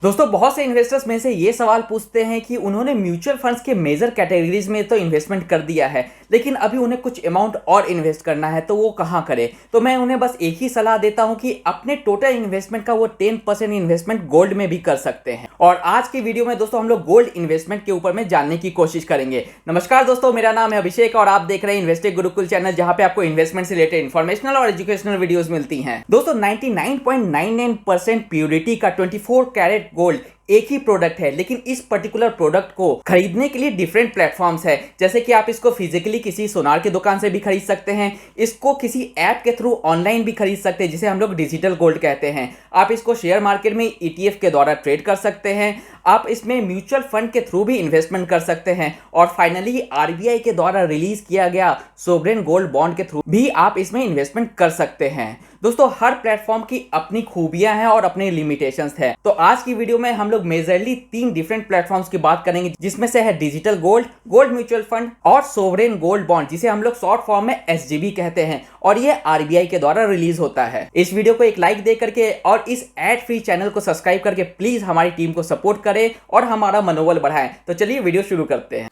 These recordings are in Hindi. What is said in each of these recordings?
दोस्तों बहुत से इन्वेस्टर्स में से ये सवाल पूछते हैं कि उन्होंने म्यूचुअल फंड्स के मेजर कैटेगरीज में तो इन्वेस्टमेंट कर दिया है, लेकिन अभी उन्हें कुछ अमाउंट और इन्वेस्ट करना है तो वो कहाँ करें। तो मैं उन्हें बस एक ही सलाह देता हूँ कि अपने टोटल इन्वेस्टमेंट का वो 10% इन्वेस्टमेंट गोल्ड में भी कर सकते हैं। और आज की वीडियो में दोस्तों हम लोग गोल्ड इन्वेस्टमेंट के ऊपर में जानने की कोशिश करेंगे। नमस्कार दोस्तों, मेरा नाम है अभिषेक और आप देख रहे हैं इन्वेस्टिंग गुरुकुल चैनल, जहां पे आपको इन्वेस्टमेंट से रिलेटेड इन्फॉर्मेशनल और एजुकेशनल वीडियोस मिलती हैं। दोस्तों 99.99% प्योरिटी का 24 कैरेट गोल्ड एक ही प्रोडक्ट है, लेकिन इस पर्टिकुलर प्रोडक्ट को खरीदने के लिए डिफरेंट प्लेटफॉर्म्स है। जैसे कि आप इसको फिजिकली किसी सोनार की दुकान से भी खरीद सकते हैं, इसको किसी ऐप के थ्रू ऑनलाइन भी खरीद सकते हैं जिसे हम लोग डिजिटल गोल्ड कहते हैं। आप इसको शेयर मार्केट में ETF के द्वारा ट्रेड कर सकते हैं, आप इसमें म्यूचुअल फंड के थ्रू भी इन्वेस्टमेंट कर सकते हैं और फाइनली RBI के द्वारा रिलीज किया गया सोवरेन गोल्ड बॉन्ड के थ्रू भी आप इसमें इन्वेस्टमेंट कर सकते हैं। दोस्तों हर प्लेटफॉर्म की अपनी खूबियां हैं और अपने लिमिटेशंस हैं। तो आज की वीडियो में हम लोग मेजरली 3 डिफरेंट प्लेटफॉर्म्स की बात करेंगे, जिसमें से है digital gold, gold mutual fund और सोवरेन गोल्ड बॉन्ड, जिसे हम लोग शॉर्ट फॉर्म में SGB कहते हैं, और ये RBI के द्वारा रिलीज होता है। इस वीडियो को एक लाइक दे करके और इस एड फ्री चैनल को सब्सक्राइब करके प्लीज हमारी टीम को सपोर्ट करें और हमारा मनोबल बढ़ाएं। तो चलिए वीडियो शुरू करते हैं।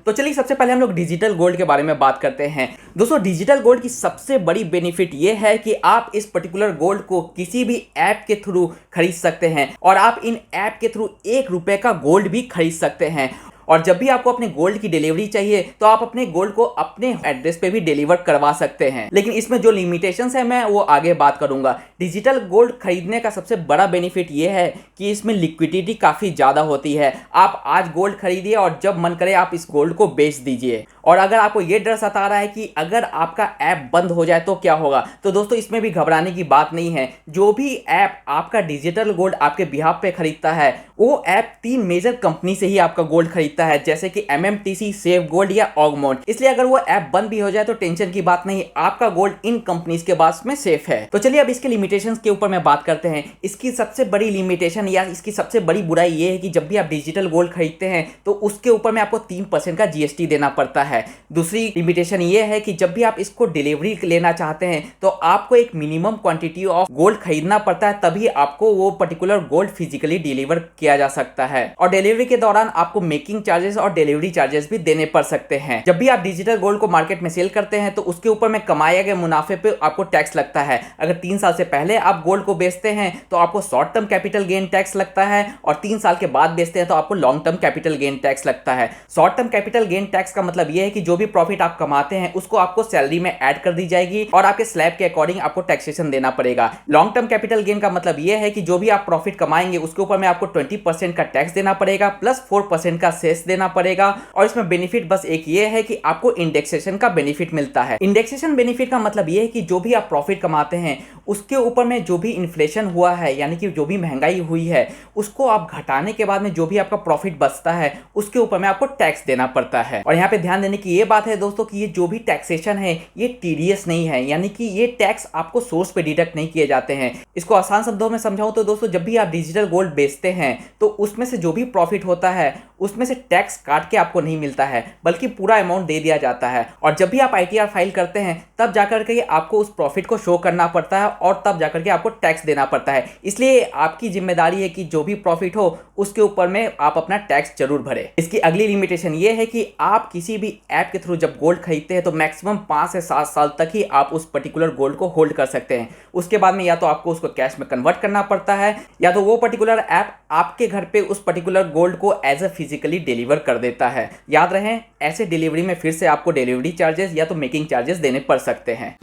तो चलिए सबसे पहले हम लोग डिजिटल गोल्ड के बारे में बात करते हैं। दोस्तों डिजिटल गोल्ड की सबसे बड़ी बेनिफिट ये है कि आप इस पर्टिकुलर गोल्ड को किसी भी ऐप के थ्रू खरीद सकते हैं और आप इन ऐप के थ्रू ₹1 का गोल्ड भी खरीद सकते हैं। और जब भी आपको अपने गोल्ड की डिलीवरी चाहिए तो आप अपने गोल्ड को अपने एड्रेस पे भी डिलीवर करवा सकते हैं, लेकिन इसमें जो लिमिटेशंस है मैं वो आगे बात करूंगा। डिजिटल गोल्ड खरीदने का सबसे बड़ा बेनिफिट ये है कि इसमें लिक्विडिटी काफ़ी ज़्यादा होती है। आप आज गोल्ड खरीदिए और जब मन करे आप इस गोल्ड को बेच दीजिए। और अगर आपको ये डर सता रहा है कि अगर आपका ऐप बंद हो जाए तो क्या होगा, तो दोस्तों इसमें भी घबराने की बात नहीं है। जो भी ऐप आपका डिजिटल गोल्ड आपके बिहाफ पे खरीदता है वो ऐप 3 मेजर कंपनी से ही आपका गोल्ड खरीदता है, जैसे कि MMTC, सेफ गोल्ड या ऑगमोंट। इसलिए अगर वो ऐप बंद भी हो जाए तो टेंशन की बात नहीं, आपका गोल्ड इन कंपनीज के पास में सेफ है। तो चलिए अब इसके लिमिटेशंस के ऊपर में बात करते हैं। इसकी सबसे बड़ी लिमिटेशन या इसकी सबसे बड़ी बुराई ये है कि जब भी आप डिजिटल गोल्ड खरीदते हैं तो उसके ऊपर में आपको 3% का GST देना पड़ता है। दूसरी लिमिटेशन ये है कि जब भी आप इसको डिलीवरी लेना चाहते हैं तो आपको एक मिनिमम क्वांटिटी ऑफ गोल्ड खरीदना पड़ता है, तभी आपको वो पर्टिकुलर गोल्ड फिजिकली डिलीवर किया जा सकता है। और डिलीवरी के दौरान आपको मेकिंग चार्जेस और डिलीवरी चार्जेस भी देने पड़ सकते हैं। जब भी आप डिजिटल गोल्ड को मार्केट में सेल करते हैं तो उसके ऊपर में कमाए गए मुनाफे पे आपको टैक्स लगता है। अगर 3 साल से पहले आप गोल्ड को बेचते हैं तो आपको short term capital gain tax लगता है, और 3 साल के बाद बेचते हैं तो आपको long term capital gain tax लगता है। Short term capital gain tax का मतलब यह है कि जो भी प्रॉफिट आप कमाते हैं उसको आपको सैलरी में ऐड कर दी जाएगी और आपके स्लैब के अकॉर्डिंग आपको टैक्सेशन देना पड़ेगा। लॉन्ग टर्म कैपिटल गेन का मतलब यह है कि जो भी आप प्रॉफिट कमाएंगे उसके ऊपर में आपको 20% का टैक्स देना पड़ेगा प्लस 4% का सेस देना पड़ेगा। और इसमें बेनिफिट बस एक ये है कि आपको इंडेक्सेशन का बेनिफिट मिलता है। इंडेक्सेशन बेनिफिट का मतलब ये है कि जो भी आप प्रॉफिट कमाते हैं उसके ऊपर में जो भी इन्फ्लेशन हुआ है, यानी कि जो भी महंगाई हुई है, उसको आप घटाने के बाद में जो भी आपका प्रॉफिट बचता है उसके ऊपर में आपको टैक्स देना पड़ता है। और यहाँ पे ध्यान देने की ये बात है दोस्तों कि ये जो भी टैक्सेशन है ये टीडीएस नहीं है, यानी कि ये टैक्स आपको सोर्स पे डिडक्ट नहीं किए जाते हैं। इसको आसान शब्दों में समझाऊं तो दोस्तों जब भी आप डिजिटल गोल्ड बेचते हैं तो उसमें से जो भी प्रॉफिट होता है उसमें से टैक्स काट के आपको नहीं मिलता है, बल्कि पूरा अमाउंट दे दिया जाता है। और जब भी आप ITR फाइल करते हैं तब जाकर के आपको उस प्रॉफिट को शो करना पड़ता है और तब जाकर के आपको टैक्स देना पड़ता है। इसलिए आपकी जिम्मेदारी है कि जो भी प्रॉफिट हो उसके ऊपर में आप अपना टैक्स जरूर भरें। इसकी अगली लिमिटेशन ये है कि आप किसी भी ऐप के थ्रू जब गोल्ड खरीदते हैं तो मैक्सिमम 5 से 7 साल तक ही आप उस पर्टिकुलर गोल्ड को होल्ड कर सकते हैं। उसके बाद में या तो आपको उसको कैश में कन्वर्ट करना पड़ता है या तो वो पर्टिकुलर ऐप आपके घर पे उस पर्टिकुलर गोल्ड को एज अ फिजिकली डिलीवर कर देता है। याद रहे, ऐसे डिलीवरी में फिर से आपको डिलीवरी चार्जेस या तो मेकिंग चार्जेस देने पड़ सकते हैं।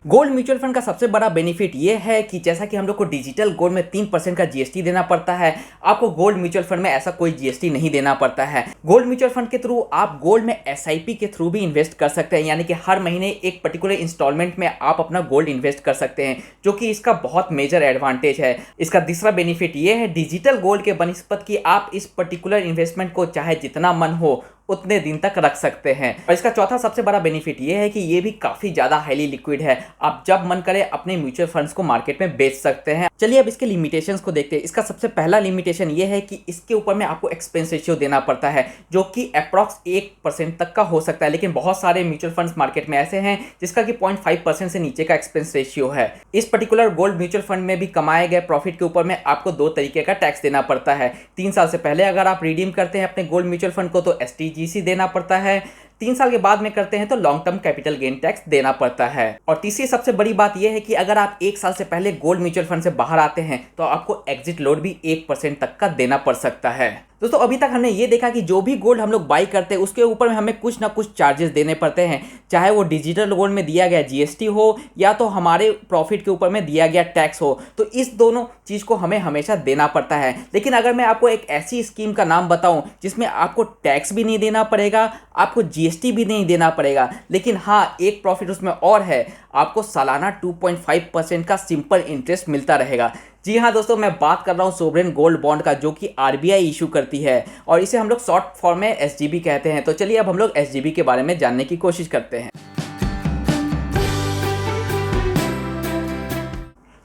गोल्ड म्यूचुअल फंड का सबसे बड़ा बेनिफिट ये है कि जैसा कि हम लोग को डिजिटल गोल्ड में 3% का GST देना पड़ता है, आपको गोल्ड म्यूचुअल फंड में ऐसा कोई GST नहीं देना पड़ता है। गोल्ड म्यूचुअल फंड के थ्रू आप गोल्ड में SIP के थ्रू भी इन्वेस्ट कर सकते हैं, यानी कि हर महीने एक पर्टिकुलर इंस्टॉलमेंट में आप अपना गोल्ड इन्वेस्ट कर सकते हैं, जो कि इसका बहुत मेजर एडवांटेज है। इसका दूसरा बेनिफिट ये है डिजिटल गोल्ड के बनिस्पत कि आप इस पर्टिकुलर इन्वेस्टमेंट को चाहे जितना मन हो उतने दिन तक रख सकते हैं। और इसका चौथा सबसे बड़ा बेनिफिट ये है कि ये भी काफी ज्यादा हाईली लिक्विड है। आप जब मन करे अपने म्यूचुअल फंड्स को मार्केट में बेच सकते हैं। चलिए अब इसके लिमिटेशंस को देखते हैं। इसका सबसे पहला लिमिटेशन ये है कि इसके ऊपर में आपको एक्सपेंस रेशियो देना पड़ता है, जो कि अप्रॉक्स 1% तक का हो सकता है। लेकिन बहुत सारे म्यूचुअल फंड्स मार्केट में ऐसे हैं जिसका कि 0.5% से नीचे का एक्सपेंस रेशियो है। इस पर्टिकुलर गोल्ड म्यूचुअल फंड में भी कमाए गए प्रॉफिट के ऊपर में आपको 2 तरीके का टैक्स देना पड़ता है। 3 साल से पहले अगर आप रिडीम करते हैं अपने गोल्ड म्यूचुअल फंड को तो STGC देना पड़ता है। 3 साल के बाद में करते हैं तो long term capital gain tax देना पड़ता है। और तीसरी सबसे बड़ी बात यह है कि अगर आप 1 साल से पहले गोल्ड म्यूचुअल फंड से बाहर आते हैं तो आपको एग्जिट लोड भी 1% तक का देना पड़ सकता है। दोस्तों अभी तक हमने ये देखा कि जो भी गोल्ड हम लोग बाई करते हैं उसके ऊपर में हमें कुछ ना कुछ चार्जेस देने पड़ते हैं, चाहे वो डिजिटल गोल्ड में दिया गया GST हो या तो हमारे प्रॉफिट के ऊपर में दिया गया टैक्स हो। तो इस दोनों चीज़ को हमें हमेशा देना पड़ता है। लेकिन अगर मैं आपको एक ऐसी स्कीम का नाम बताऊं जिसमें आपको टैक्स भी नहीं देना पड़ेगा, आपको GST भी नहीं देना पड़ेगा, लेकिन हाँ एक प्रॉफिट उसमें और है, आपको सालाना 2.5% का सिंपल इंटरेस्ट मिलता रहेगा। जी हाँ दोस्तों, मैं बात कर रहा हूँ सोवरेन गोल्ड बॉन्ड का, जो कि RBI इशू करती है और इसे हम लोग शॉर्ट फॉर्म में SGB कहते हैं। तो चलिए अब हम लोग SGB के बारे में जानने की कोशिश करते हैं।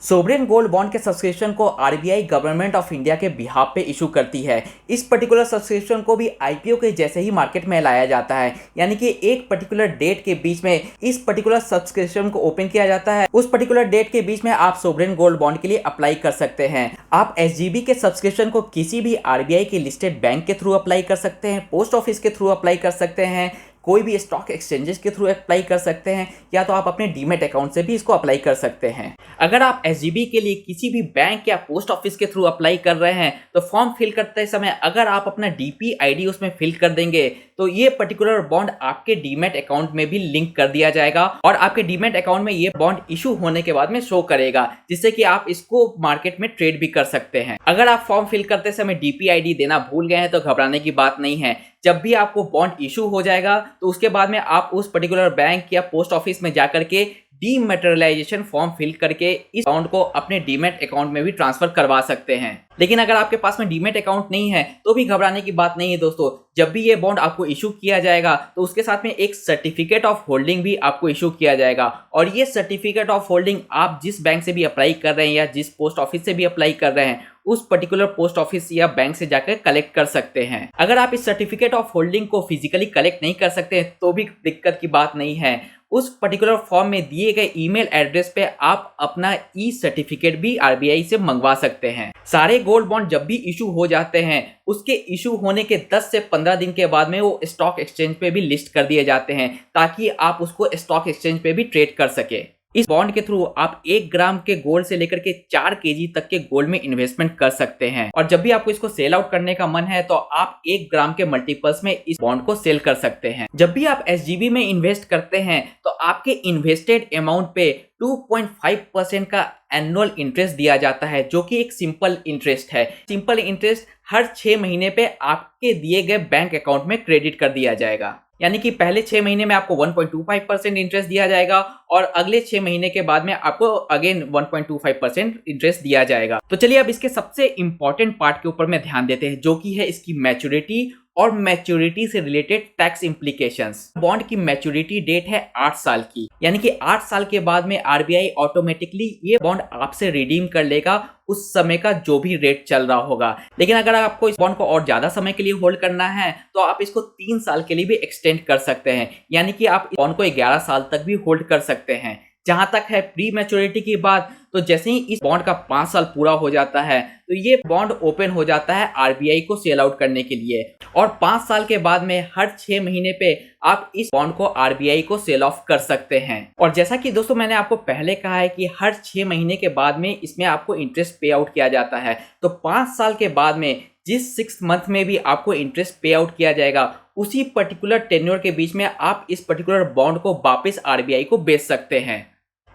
सोवरेन गोल्ड बॉन्ड के सब्सक्रिप्शन को RBI गवर्नमेंट ऑफ इंडिया के बिहाफ पे इशू करती है। इस पर्टिकुलर सब्सक्रिप्शन को भी IPO के जैसे ही मार्केट में लाया जाता है, यानी कि एक पर्टिकुलर डेट के बीच में इस पर्टिकुलर सब्सक्रिप्शन को ओपन किया जाता है। उस पर्टिकुलर डेट के बीच में आप सोवरेन गोल्ड बॉन्ड के लिए अप्लाई कर सकते हैं। आप SGB के सब्सक्रिप्शन को किसी भी RBI के लिस्टेड बैंक के थ्रू अप्लाई कर सकते हैं, पोस्ट ऑफिस के थ्रू अप्लाई कर सकते हैं, कोई भी स्टॉक एक्सचेंजेस के थ्रू अप्लाई कर सकते हैं, या तो आप अपने डीमेट अकाउंट से भी इसको अप्लाई कर सकते हैं। अगर आप SGB के लिए किसी भी बैंक या पोस्ट ऑफिस के थ्रू अप्लाई कर रहे हैं तो फॉर्म फिल करते समय अगर आप अपना DP ID उसमें फिल कर देंगे तो ये पर्टिकुलर बॉन्ड आपके डीमेट अकाउंट में भी लिंक कर दिया जाएगा और आपके डीमेट अकाउंट में ये बॉन्ड इशू होने के बाद में शो करेगा, जिससे कि आप इसको मार्केट में ट्रेड भी कर सकते हैं। अगर आप फॉर्म फिल करते समय DP ID देना भूल गए हैं तो घबराने की बात नहीं है। जब भी आपको बॉन्ड इशू हो जाएगा तो उसके बाद में आप उस पर्टिकुलर बैंक या पोस्ट ऑफिस में जाकर के डीमैटेरियलाइजेशन फॉर्म फिल करके इस अकाउंट को अपने डीमेट अकाउंट में भी ट्रांसफर करवा सकते हैं। लेकिन अगर आपके पास में डीमेट अकाउंट नहीं है तो भी घबराने की बात नहीं है दोस्तों। जब भी ये बॉन्ड आपको इशू किया जाएगा तो उसके साथ में एक सर्टिफिकेट ऑफ होल्डिंग भी आपको इशू किया जाएगा और ये सर्टिफिकेट ऑफ होल्डिंग आप जिस बैंक से भी अप्लाई कर रहे हैं या जिस पोस्ट ऑफिस से भी अप्लाई कर रहे हैं उस पर्टिकुलर पोस्ट ऑफिस या बैंक से जाकर कलेक्ट कर सकते हैं। अगर आप इस सर्टिफिकेट ऑफ होल्डिंग को फिजिकली कलेक्ट नहीं कर सकते तो भी दिक्कत की बात नहीं है। उस पर्टिकुलर फॉर्म में दिए गए ईमेल एड्रेस पे आप अपना ई सर्टिफिकेट भी RBI से मंगवा सकते हैं। सारे गोल्ड बॉन्ड जब भी इशू हो जाते हैं उसके इशू होने के 10 से 15 दिन के बाद में वो स्टॉक एक्सचेंज पे भी लिस्ट कर दिए जाते हैं ताकि आप उसको स्टॉक एक्सचेंज पे भी ट्रेड कर सके। इस बॉन्ड के थ्रू आप 1 ग्राम के गोल्ड से लेकर के 4 kg तक के गोल्ड में इन्वेस्टमेंट कर सकते हैं और जब भी आपको इसको सेल आउट करने का मन है तो आप 1 ग्राम के मल्टीपल्स में इस बॉन्ड को सेल कर सकते हैं। जब भी आप SGB में इन्वेस्ट करते हैं तो आपके इन्वेस्टेड अमाउंट पे 2.5% का एनुअल इंटरेस्ट दिया जाता है, जो कि एक सिंपल इंटरेस्ट है। सिंपल इंटरेस्ट हर 6 महीने पे आपके दिए गए बैंक अकाउंट में क्रेडिट कर दिया जाएगा, यानी कि पहले 6 महीने में आपको 1.25% इंटरेस्ट दिया जाएगा और अगले 6 महीने के बाद में आपको अगेन 1.25% इंटरेस्ट दिया जाएगा। तो चलिए अब इसके सबसे इंपॉर्टेंट पार्ट के ऊपर में ध्यान देते हैं, जो कि है इसकी मैच्योरिटी और मैच्योरिटी से रिलेटेड टैक्स इम्प्लीकेशंस। बॉन्ड की मैच्योरिटी डेट है 8 साल की, यानी कि 8 साल के बाद में RBI ऑटोमेटिकली ये बॉन्ड आपसे रिडीम कर लेगा उस समय का जो भी रेट चल रहा होगा। लेकिन अगर आपको इस बॉन्ड को और ज्यादा समय के लिए होल्ड करना है तो आप इसको 3 साल के लिए भी एक्सटेंड कर सकते हैं, यानी कि आप इस बॉन्ड को 11 साल तक भी होल्ड कर सकते हैं। जहां तक है प्री मैच्योरिटी की बात, तो जैसे ही इस बॉन्ड का 5 साल पूरा हो जाता है तो ये बॉन्ड ओपन हो जाता है RBI को सेल आउट करने के लिए और 5 साल के बाद में हर 6 महीने पे आप इस बॉन्ड को RBI को सेल ऑफ कर सकते हैं। और जैसा कि दोस्तों मैंने आपको पहले कहा है कि हर 6 महीने के बाद में इसमें आपको इंटरेस्ट पे आउट किया जाता है, तो 5 साल के बाद में जिस 6 मंथ में भी आपको इंटरेस्ट पे आउट किया जाएगा उसी पर्टिकुलर टेन्योर के बीच में आप इस पर्टिकुलर बॉन्ड को वापस RBI को बेच सकते हैं।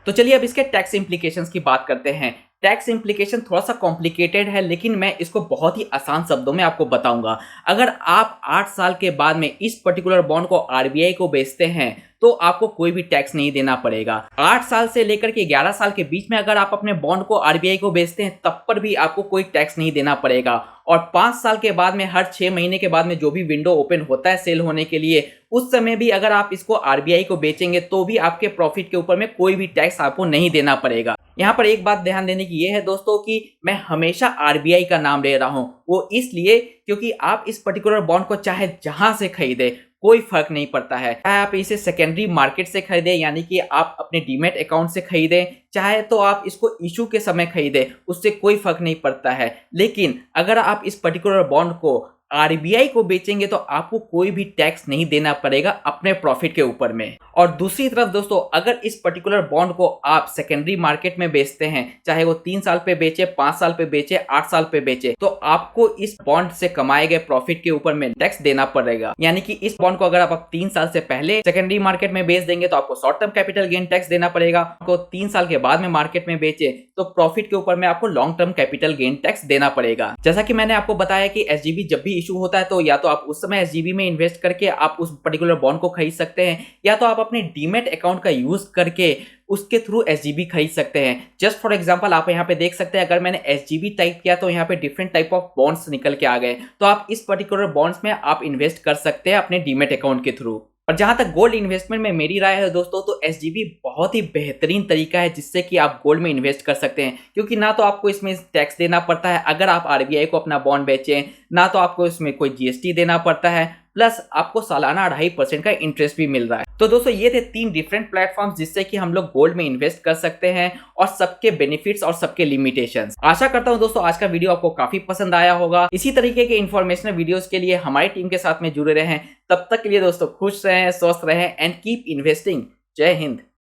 तो चलिए अब इसके टैक्स इम्प्लीकेशंस की बात करते हैं। टैक्स इम्प्लीकेशन थोड़ा सा कॉम्प्लिकेटेड है, लेकिन मैं इसको बहुत ही आसान शब्दों में आपको बताऊंगा। अगर आप 8 साल के बाद में इस पर्टिकुलर बॉन्ड को आरबीआई को बेचते हैं तो आपको कोई भी टैक्स नहीं देना पड़ेगा। 8 साल से लेकर के 11 साल के बीच में अगर आप अपने बॉन्ड को आरबीआई को बेचते हैं तब पर भी आपको कोई टैक्स नहीं देना पड़ेगा। और 5 साल के बाद में हर 6 महीने के बाद में जो भी विंडो ओपन होता है सेल होने के लिए, उस समय भी अगर आप इसको आरबीआई को बेचेंगे तो भी आपके प्रॉफिट के ऊपर में कोई भी टैक्स आपको नहीं देना पड़ेगा। यहाँ पर एक बात ध्यान देने की ये है दोस्तों कि मैं हमेशा आरबीआई का नाम ले रहा हूँ, वो इसलिए क्योंकि आप इस पर्टिकुलर बॉन्ड को चाहे जहां से खरीदे कोई फर्क नहीं पड़ता है। चाहे आप इसे सेकेंडरी मार्केट से खरीदें यानी कि आप अपने डीमैट अकाउंट से खरीदें, चाहे तो आप इसको इशू के समय खरीदें, उससे कोई फर्क नहीं पड़ता है। लेकिन अगर आप इस पर्टिकुलर बॉन्ड को आरबीआई को बेचेंगे तो आपको कोई भी टैक्स नहीं देना पड़ेगा अपने प्रॉफिट के ऊपर में। और दूसरी तरफ दोस्तों, अगर इस पर्टिकुलर बॉन्ड को आप सेकेंडरी मार्केट में बेचते हैं, चाहे वो 3 साल पे बेचे, 5 साल पे बेचे, 8 साल पे बेचे, तो आपको इस बॉन्ड से कमाए गए प्रॉफिट के ऊपर में टैक्स देना पड़ेगा। यानी कि इस बॉन्ड को अगर आप 3 साल से पहले सेकेंडरी मार्केट में बेच देंगे तो आपको short term capital gain tax देना पड़ेगा। आपको 3 साल के बाद में मार्केट में बेचे तो प्रॉफिट के ऊपर में आपको long term capital gain tax देना पड़ेगा। जैसा कि मैंने आपको बताया कि एसजीबी जब भी इशू होता है तो या तो आप उस समय एसजीबी में इन्वेस्ट करके आप उस पर्टिकुलर बॉन्ड को खरीद सकते हैं, या तो आप अपने डीमैट अकाउंट का यूज करके उसके थ्रू एसजीबी खरीद सकते हैं। जस्ट फॉर एग्जांपल आप यहाँ पे देख सकते हैं, अगर मैंने एसजीबी टाइप किया तो यहाँ पे डिफरेंट टाइप ऑफ बॉन्ड्स निकल के आ गए। तो आप इस पर्टिकुलर बॉन्ड्स में आप इन्वेस्ट कर सकते हैं अपने डीमैट अकाउंट के थ्रू। और जहां तक गोल्ड इन्वेस्टमेंट में मेरी राय है दोस्तों, तो एसजीबी बहुत ही बेहतरीन तरीका है जिससे कि आप गोल्ड में इन्वेस्ट कर सकते हैं, क्योंकि ना तो आपको इसमें टैक्स देना पड़ता है अगर आप आरबीआई को अपना बॉन्ड बेचें, ना तो आपको इसमें कोई जीएसटी देना पड़ता है, प्लस आपको सालाना 2.5% का इंटरेस्ट भी मिल रहा है। तो दोस्तों ये थे 3 डिफरेंट प्लेटफॉर्म्स जिससे कि हम लोग गोल्ड में इन्वेस्ट कर सकते हैं, और सबके बेनिफिट्स और सबके लिमिटेशंस। आशा करता हूं दोस्तों आज का वीडियो आपको काफी पसंद आया होगा। इसी तरीके के इंफॉर्मेशनल वीडियोस के लिए हमारी टीम के साथ में जुड़े रहें। तब तक के लिए दोस्तों खुश रहें, स्वस्थ रहें एंड कीप इन्वेस्टिंग। जय हिंद।